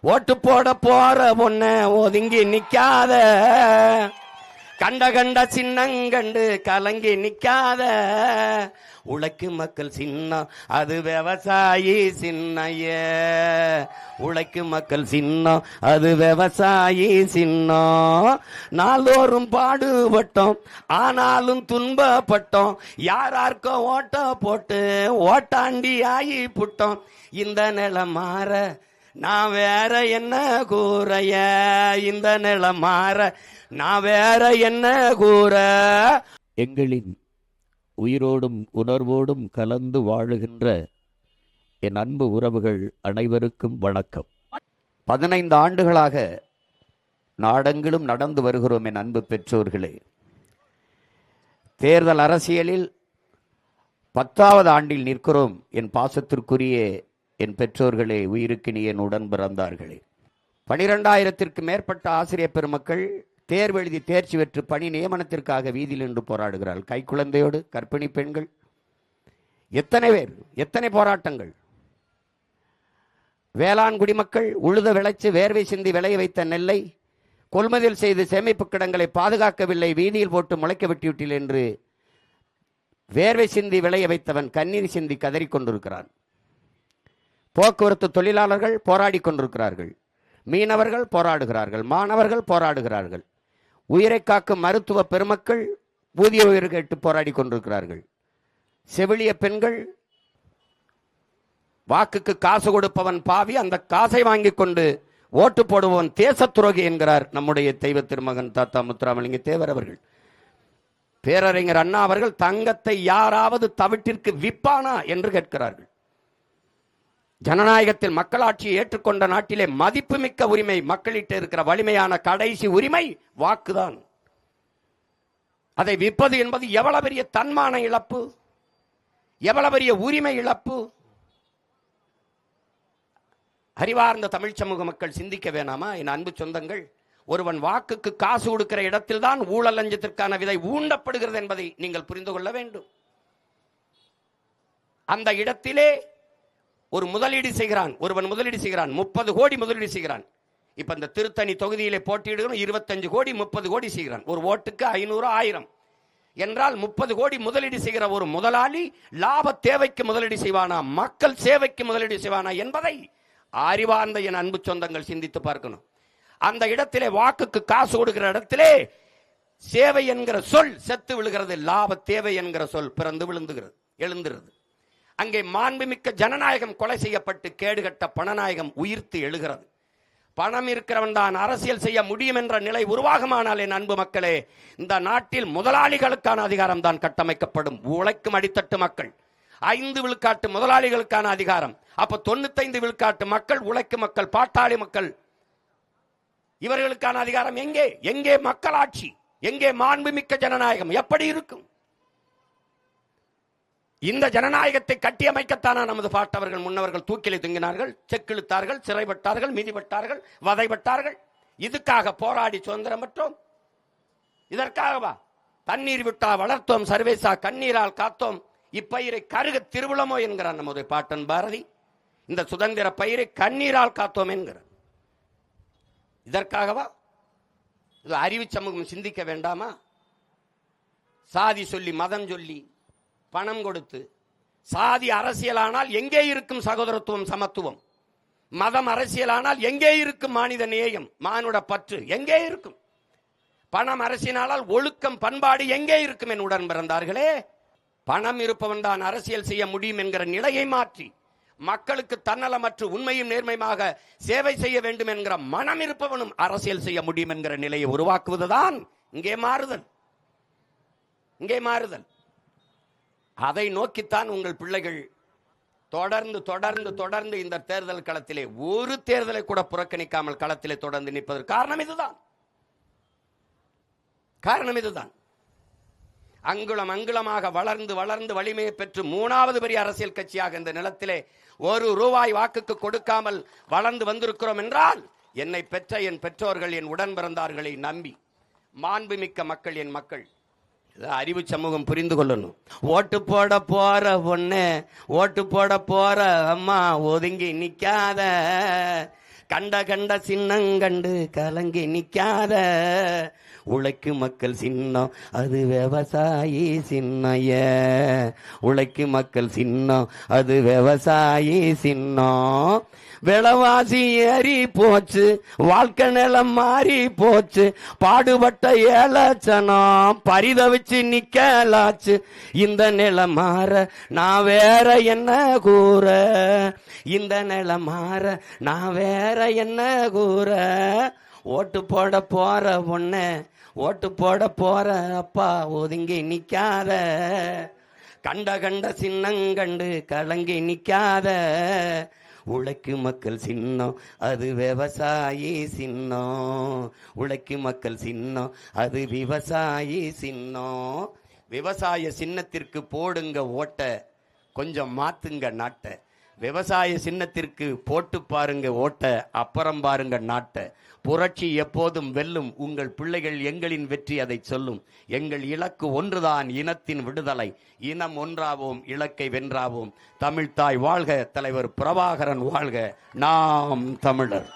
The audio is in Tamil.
ஓட்டு போட போற பொண்ண ஒதுங்கி நிக்காத, கண்ட கண்ட சின்னங்கண்டு கலங்கி நிக்காத. உழைக்கும் மக்கள் சின்னம் அது விவசாயி சின்னைய, உழைக்கும் மக்கள் சின்னம் அது விவசாயி சின்னம். நாள்தோறும் பாடுபட்டோம் ஆனாலும் துன்பப்பட்டோம், யாராருக்கோ ஓட்ட போட்டு ஓட்டாண்டி ஆகி புட்டோம். இந்த நிலை மாற நான் வேற என்ன கூறைய, இந்த நிலை மாற நான் வேற என்ன கூற. எங்களின் உயிரோடும் உணர்வோடும் கலந்து வாழுகின்ற என் அன்பு உறவுகள் அனைவருக்கும் வணக்கம். 15 ஆண்டுகளாக நாடெங்கிலும் நடந்து வருகிறோம் என் அன்பு பெற்றோர்களே. தேர்தல் அரசியலில் 10வது ஆண்டில் நிற்கிறோம் என் பாசத்திற்குரிய என் பெற்றோர்களே, உயிருக்கினிய என் உடன் பிறந்தார்களே. 12,000ற்கு மேற்பட்ட ஆசிரியர் பெருமக்கள் தேர்வு எழுதி தேர்ச்சி பெற்று பணி நியமனத்திற்காக வீதியில் நின்று போராடுகிறார்கள். கைக்குழந்தையோடு கர்ப்பிணி பெண்கள், எத்தனை பேர், எத்தனை போராட்டங்கள். வேளாண் குடிமக்கள் உழுத விளைச்சு வேர்வை சிந்தி விளைய வைத்த நெல்லை கொள்முதல் செய்து சேமிப்பு கிடங்களை பாதுகாக்கவில்லை, வீதியில் போட்டு முளைக்க வெட்டிவிட்டில் என்று வேர்வை சிந்தி விளைய வைத்தவன் கண்ணீர் சிந்தி கதறிக்கொண்டிருக்கிறான். போக்குவரத்து தொழிலாளர்கள் போராடி கொண்டிருக்கிறார்கள், மீனவர்கள் போராடுகிறார்கள், மாணவர்கள் போராடுகிறார்கள், உயிரை காக்கும் மருத்துவ பெருமக்கள் ஊதிய உயிர் கேட்டு போராடி கொண்டிருக்கிறார்கள். செவிலிய பெண்கள், வாக்குக்கு காசு கொடுப்பவன் பாவி, அந்த காசை வாங்கி கொண்டு ஓட்டு போடுபவன் தேச துரோகி என்கிறார் நம்முடைய தெய்வ திருமகன் தாத்தா முத்துராமலிங்க தேவர் அவர்கள். பேரறிஞர் அண்ணா அவர்கள் தங்கத்தை யாராவது தவிட்டிற்கு விப்பானா என்று கேட்கிறார்கள். ஜனநாயகத்தில் மக்களாட்சியை ஏற்றுக்கொண்ட நாட்டிலே மதிப்புமிக்க உரிமை, மக்களிட்ட இருக்கிற வலிமையான கடைசி உரிமை வாக்குதான். அதை விற்பது என்பது எவ்வளவு பெரிய தன்மான இழப்பு, எவ்வளவு பெரிய உரிமை இழப்பு. அறிவார்ந்த தமிழ் சமூக மக்கள் சிந்திக்க வேணாமா என் அன்பு சொந்தங்கள்? ஒருவன் வாக்குக்கு காசு கொடுக்கிற இடத்தில் தான் ஊழல் லஞ்சத்திற்கான விதை ஊண்டப்படுகிறது என்பதை நீங்கள் புரிந்து கொள்ள வேண்டும். அந்த இடத்திலே ஒரு முதலீடு செய்கிறான், ஒருவன் முதலீடு செய்கிறான், 30 கோடி முதலீடு செய்கிறான். இப்ப இந்த திருத்தணி தொகுதியிலே போட்டியிடுகிறோம், 25 கோடி 30 கோடி செய்கிறான். ஒரு ஓட்டுக்கு 500 1000 என்றால் 30 கோடி முதலீடு செய்கிற ஒரு முதலாளி லாப தேவைக்கு முதலீடு செய்வானா, மக்கள் சேவைக்கு முதலீடு செய்வானா என்பதை அறிவார்ந்த என் அன்பு சொந்தங்கள் சிந்தித்து பார்க்கணும். அந்த இடத்திலே வாக்குக்கு காசு கொடுக்கிற இடத்திலே சேவை என்கிற சொல் செத்து விழுகிறது, லாப தேவை என்கிற சொல் பிறந்து விழுந்துகிறது, எழுந்துகிறது. அங்கே மாண்புமிக்க ஜனநாயகம் கொலை செய்யப்பட்டு கேடுகட்ட பணநாயகம் உயிர்த்து எழுகிறது. பணம் இருக்கிறவன் தான் அரசியல் செய்ய முடியும் என்ற நிலை உருவாகுமானால் என் அன்பு மக்களே, இந்த நாட்டில் முதலாளிகளுக்கான அதிகாரம் தான் கட்டமைக்கப்படும். உழைக்கும் அடித்தட்டு மக்கள் 5 விழுக்காட்டு முதலாளிகளுக்கான அதிகாரம். அப்ப 95 விழுக்காட்டு மக்கள், உழைக்கும் மக்கள், பாட்டாளி மக்கள், இவர்களுக்கான அதிகாரம் எங்கே? எங்கே மக்களாட்சி? எங்கே மாண்புமிக்க ஜனநாயகம்? எப்படி இருக்கும்? இந்த ஜனநாயகத்தை கட்டியமைக்கத்தான நமது பாட்டவர்கள் முன்னவர்கள் தூக்கிலை தொங்கினார்கள், செக்கிழுத்தார்கள், சிறைப்பட்டார்கள், மிதிப்பட்டார்கள், வதைப்பட்டார்கள். இதுக்காக போராடி சுதந்திரம் பெற்றோம். இதற்காகவா? தண்ணீர் விட்டா வளர்த்தோம் சர்வேசா, கண்ணீரால் காத்தோம் இப்பயிரை கருக திருவிழமோ என்கிறார் நமது பாட்டன் பாரதி. இந்த சுதந்திர பயிரை கண்ணீரால் காத்தோம் என்கிறார். இதற்காகவா? இது அறிவு சமூகம் சிந்திக்க வேண்டாமா? சாதி சொல்லி மதம் சொல்லி பணம் கொடுத்து, சாதி அரசியலானால் எங்கே இருக்கும் சகோதரத்துவம் சமத்துவம்? மதம் அரசியலானால் எங்கே இருக்கும் மானிட நேயம் மானுட பற்று? எங்கே இருக்கும்? பணம் அரசியலானால் ஒழுக்கம் பண்பாடு எங்கே இருக்கும்? என் உடன் பிறந்தார்களே, பணம் இருப்பவன் தான் அரசியல் செய்ய முடியும் என்கிற நிலையை மாற்றி மக்களுக்கு தன்னலமற்று உண்மையும் நேர்மையாக சேவை செய்ய வேண்டும் என்கிற மனம் இருப்பவனும் அரசியல் செய்ய முடியும் என்கிற நிலையை உருவாக்குவதுதான் இங்கே மாறுதல். இங்கே மாறுதல். அதை நோக்கித்தான் உங்கள் பிள்ளைகள் தொடர்ந்து தொடர்ந்து தொடர்ந்து இந்த தேர்தல் களத்திலே ஒரு தேர்தலை கூட புறக்கணிக்காமல் களத்திலே தொடர்ந்து நிற்பதற்கு காரணம் இதுதான். காரணம் இதுதான். அங்குலம் அங்குலமாக வளர்ந்து வளர்ந்து வலிமையை பெற்று 3வது பெரிய அரசியல் கட்சியாக இந்த நிலத்திலே ₹1 வாக்குக்கு கொடுக்காமல் வளர்ந்து வந்திருக்கிறோம் என்றால் என்னை பெற்ற என் பெற்றோர்கள், என் உடன் பிறந்தார்களை நம்பி மாண்புமிக்க மக்கள், என் மக்கள், அறிவு சமூகம் புரிந்து கொள்ளணும். ஓட்டு போட போற பொண்ணு, ஓட்டு போட போற அம்மா ஒதுங்கி நிக்காத, கண்ட கண்ட சின்னங்கண்டு கலங்கி நிக்காத உழைக்கும் மக்கள் சின்னம் அது விவசாயி சின்னைய. உழைக்கும் மக்கள் சின்னம் அது விவசாயி சின்னம். விலைவாசி ஏறி போச்சு, வாழ்க்கை நிலம் மாறி போச்சு, பாடுபட்ட ஏலச்சனம் பரிதவிச்சு நிக்கலாச்சு. இந்த நிலம் மாற நான் வேற என்ன கூற, இந்த நிலம் மாற நான் வேற என்ன கூற. ஓட்டு போட போற பொண்ணு, ஓட்டு போட போற அப்பா ஒதுங்கி நிக்காத. கண்ட கண்ட சின்னங்கண்டு கலங்கி நிக்காத உழைக்கும் மக்கள் சின்னம் அது விவசாயி சின்னம். உழைக்கும் மக்கள் சின்னம் அது விவசாயி சின்னம். விவசாய சின்னத்திற்கு போடுங்க ஓட்ட, கொஞ்சம் மாத்துங்க நாட்டை. விவசாய சின்னத்திற்கு போட்டு பாருங்க ஓட்ட, அப்புறம் பாருங்க நாட்டை. புரட்சி எப்போதும் வெல்லும், உங்கள் பிள்ளைகள் எங்களின் வெற்றி அதை சொல்லும். எங்கள் இலக்கு ஒன்றுதான், இனத்தின் விடுதலை. இனம் ஒன்றாவோம், இலக்கை வென்றாவோம். தமிழ்தாய் வாழ்க, தலைவர் பிரபாகரன் வாழ்க. நாம் தமிழர்.